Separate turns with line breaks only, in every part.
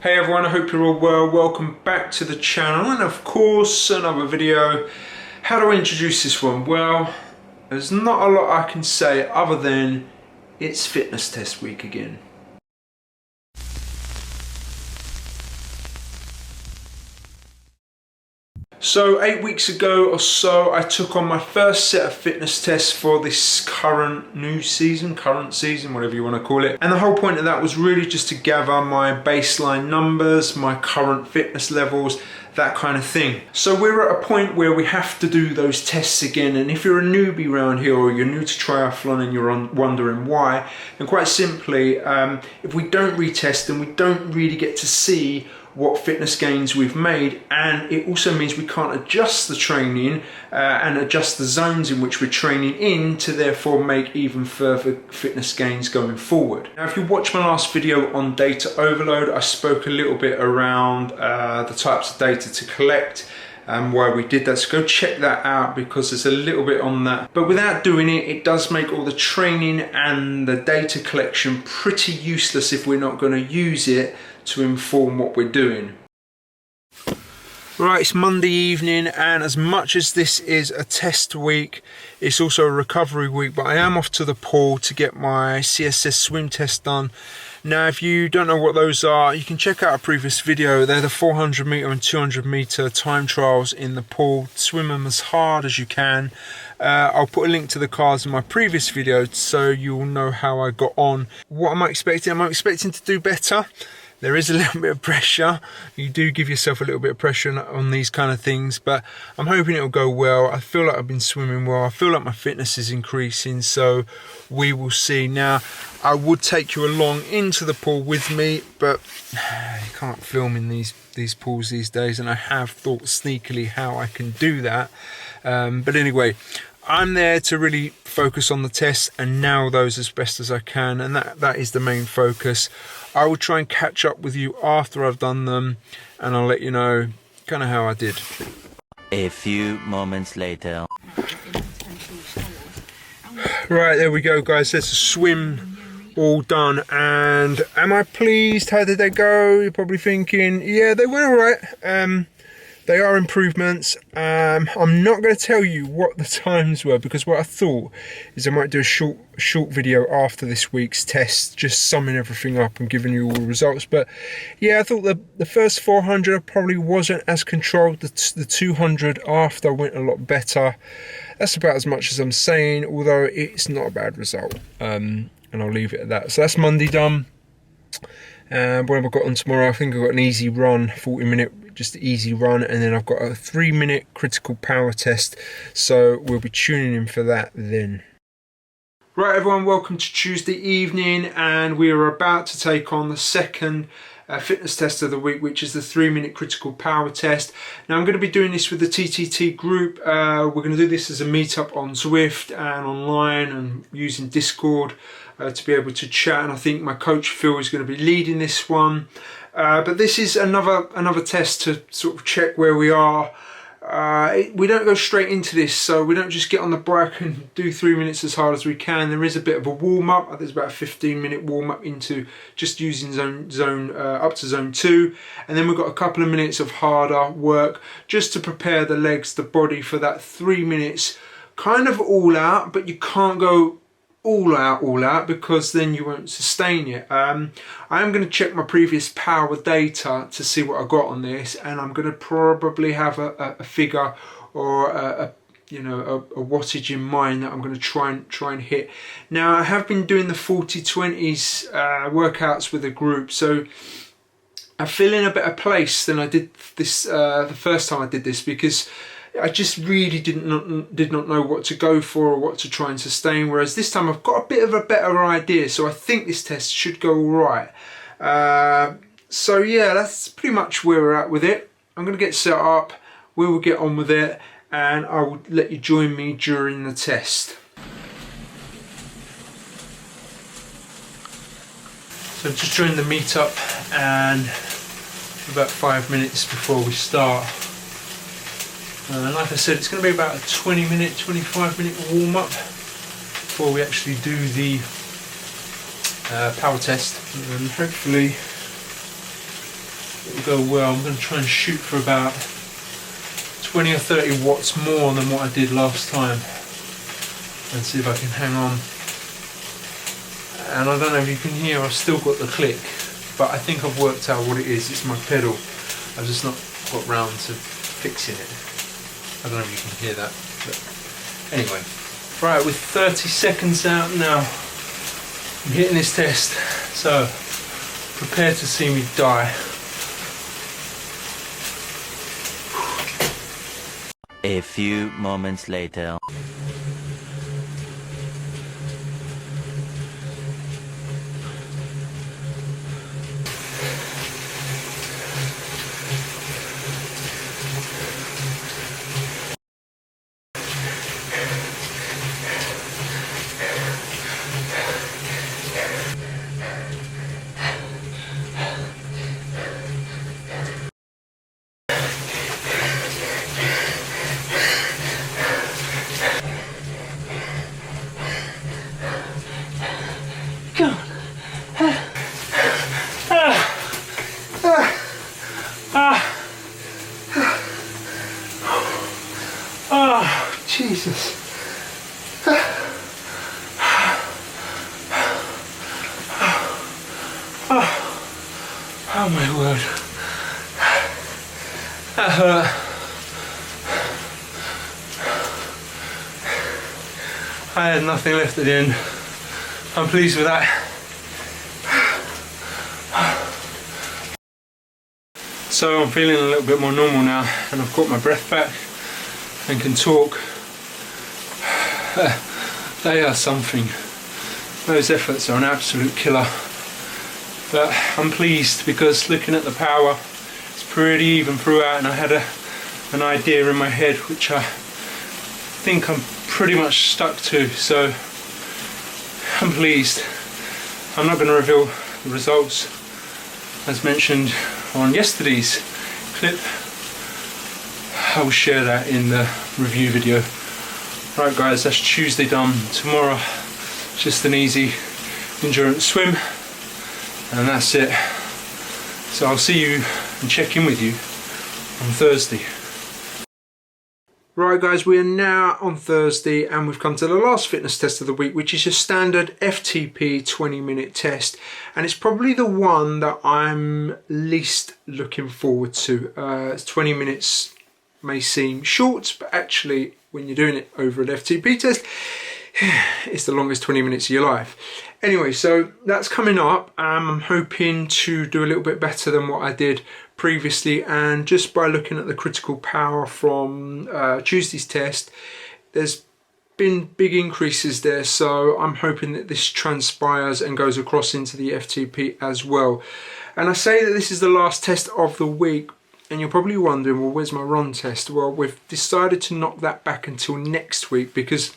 Hey everyone, I hope you're all well. Welcome back to the channel and of course another video. How do I introduce this one? Well, there's not a lot I can say other than it's fitness test week again. So 8 weeks ago or so, I took on my first set of fitness tests for this current season, whatever you want to call it. And the whole point of that was really just to gather my baseline numbers, my current fitness levels, that kind of thing. So we're at a point where we have to do those tests again. And if you're a newbie around here or you're new to triathlon and you're wondering why, then quite simply, if we don't retest, then we don't really get to see what fitness gains we've made, and it also means we can't adjust the training and adjust the zones in which we're training in to therefore make even further fitness gains going forward. Now if you watch my last video on data overload, I spoke a little bit around the types of data to collect and why we did that, so go check that out because there's a little bit on that. But without doing it, it does make all the training and the data collection pretty useless if we're not going to use it to inform what we're doing. Right, it's Monday evening, and as much as this is a test week, it's also a recovery week, but I am off to the pool to get my CSS swim test done. Now if you don't know what those are, you can check out a previous video. They're the 400 meter and 200 meter time trials in the pool. Swim them as hard as you can. I'll put a link to the cards in my previous video so you'll know how I got on. What am I expecting? Am I expecting to do better? There is a little bit of pressure. You do give yourself a little bit of pressure on these kind of things, but I'm hoping it'll go well. I feel like I've been swimming well. I feel like my fitness is increasing, so we will see. Now, I would take you along into the pool with me, but you can't film in these pools these days, and I have thought sneakily how I can do that. But anyway, I'm there to really focus on the tests and nail those as best as I can, and that is the main focus. I will try and catch up with you after I've done them, and I'll let you know kind of how I did.
A few moments later.
Right, there we go guys, there's a swim all done, and am I pleased? How did they go? You're probably thinking, yeah, they went alright. They are improvements. I'm not going to tell you what the times were, because what I thought is I might do a short video after this week's test, just summing everything up and giving you all the results. But yeah, I thought the first 400 probably wasn't as controlled. The 200 after went a lot better. That's about as much as I'm saying, although it's not a bad result. And I'll leave it at that. So that's Monday done. What have I got on tomorrow? I think I've got an easy run, 40-minute, just easy run, and then I've got a 3-minute critical power test, so we'll be tuning in for that then. Right everyone, welcome to Tuesday evening, and we are about to take on the second fitness test of the week, which is the 3-minute critical power test. Now I'm going to be doing this with the TTT group. We're going to do this as a meetup on Zwift and online and using Discord to be able to chat, and I think my coach Phil is going to be leading this one. But this is another test to sort of check where we are. We don't go straight into this, so we don't just get on the bike and do 3 minutes as hard as we can. There is a bit of a warm-up. There's about a 15-minute warm-up into just using zone up to zone 2, and then we've got a couple of minutes of harder work just to prepare the legs, the body for that 3 minutes, kind of all out, but you can't go all out because then you won't sustain it. I am going to check my previous power data to see what I got on this, and I'm going to probably have a figure or a wattage in mind that I'm going to try and hit. Now I have been doing the 40-20s workouts with a group, so I feel in a better place than I did this the first time I did this, because I just really did not know what to go for or what to try and sustain, whereas this time I've got a bit of a better idea, so I think this test should go all right. So yeah, that's pretty much where we're at with it. I'm going to get set up, we will get on with it, and I will let you join me during the test. So I've just joined the meetup, and about 5 minutes before we start. Like I said, it's going to be about a 20-minute, 25-minute warm-up before we actually do the power test, and hopefully it'll go well. I'm going to try and shoot for about 20 or 30 watts more than what I did last time, and see if I can hang on. And I don't know if you can hear, I've still got the click, but I think I've worked out what it is. It's my pedal. I've just not got round to fixing it. I don't know if you can hear that, but anyway. Right, with 30 seconds out now, I'm hitting this test, so prepare to see me die.
A few moments later.
Jesus. Oh my word. That hurt. I had nothing left at the end. I'm pleased with that. So I'm feeling a little bit more normal now, and I've got my breath back and can talk. They are something. Those efforts are an absolute killer. But I'm pleased because looking at the power, it's pretty even throughout, and I had an idea in my head which I think I'm pretty much stuck to, so I'm pleased. I'm not going to reveal the results as mentioned on yesterday's clip. I will share that in the review video. Right guys, that's Tuesday done. Tomorrow, just an easy endurance swim, and that's it. So I'll see you and check in with you on Thursday. Right guys, we are now on Thursday and we've come to the last fitness test of the week, which is a standard FTP 20-minute test, and it's probably the one that I'm least looking forward to. 20 minutes may seem short, but actually when you're doing it over an FTP test, it's the longest 20 minutes of your life. Anyway, so that's coming up. I'm hoping to do a little bit better than what I did previously, and just by looking at the critical power from Tuesday's test, there's been big increases there, so I'm hoping that this transpires and goes across into the FTP as well. And I say that this is the last test of the week, and you're probably wondering, well, where's my run test? Well, we've decided to knock that back until next week because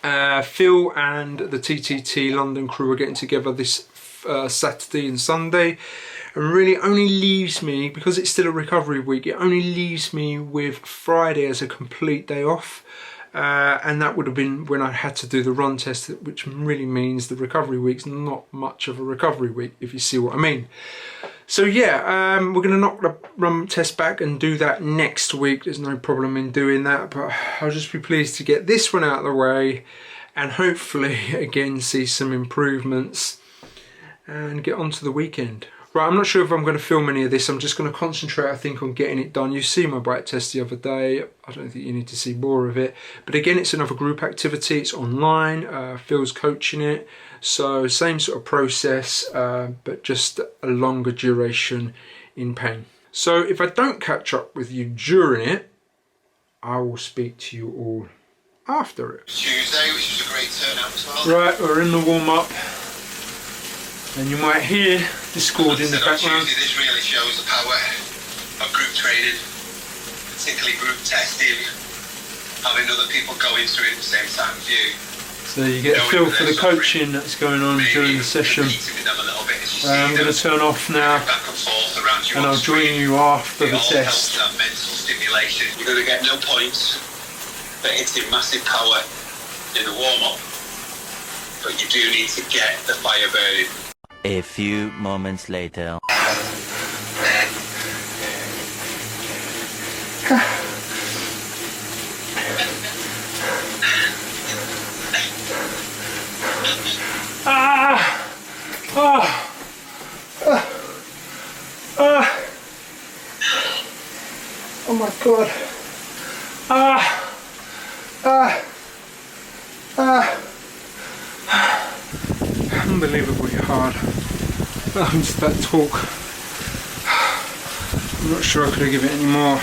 Phil and the TTT London crew are getting together this Saturday and Sunday, and really only leaves me, because it's still a recovery week, it only leaves me with Friday as a complete day off, and that would have been when I had to do the run test, which really means the recovery week's not much of a recovery week, if you see what I mean. So yeah, we're going to knock the run test back and do that next week. There's no problem in doing that, but I'll just be pleased to get this one out of the way and hopefully again see some improvements and get on to the weekend. Right, I'm not sure if I'm going to film any of this. I'm just going to concentrate, I think, on getting it done. You see my bike test the other day. I don't think you need to see more of it. But again, it's another group activity. It's online. Phil's coaching it. So same sort of process, but just a longer duration in pain. So if I don't catch up with you during it, I will speak to you all after it.
Tuesday, which was a great turnout as well.
Right, we're in the warm-up. And you might hear Discord in the background.
Tuesday, this really shows the power of group training, particularly group testing, having other people going through it at the same time as you.
So you get a feel for the coaching that's going on during the session. I'm going to turn off now, and I'll join you after the test.
That mental stimulation. You're going to get no points for hitting massive power in the warm-up, but you do need to get the fire burning.
A few moments later.
Oh my god. Unbelievably hard. I'm just about to talk. I'm not sure I could have given it any more.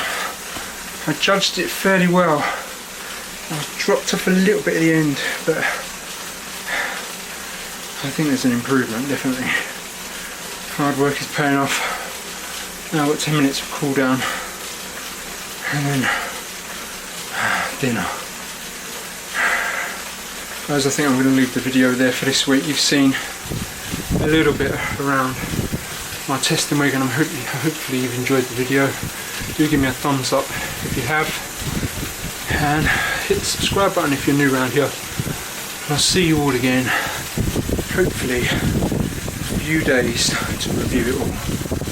I judged it fairly well. I dropped off a little bit at the end, but I think there's an improvement, definitely. Hard work is paying off. Now I've got 10 minutes of cool down and then dinner. Guys, I think I'm going to leave the video there for this week. You've seen a little bit around my testing week, and hopefully you've enjoyed the video. Do give me a thumbs up if you have, and hit the subscribe button if you're new around here. And I'll see you all again, hopefully, in a few days to review it all.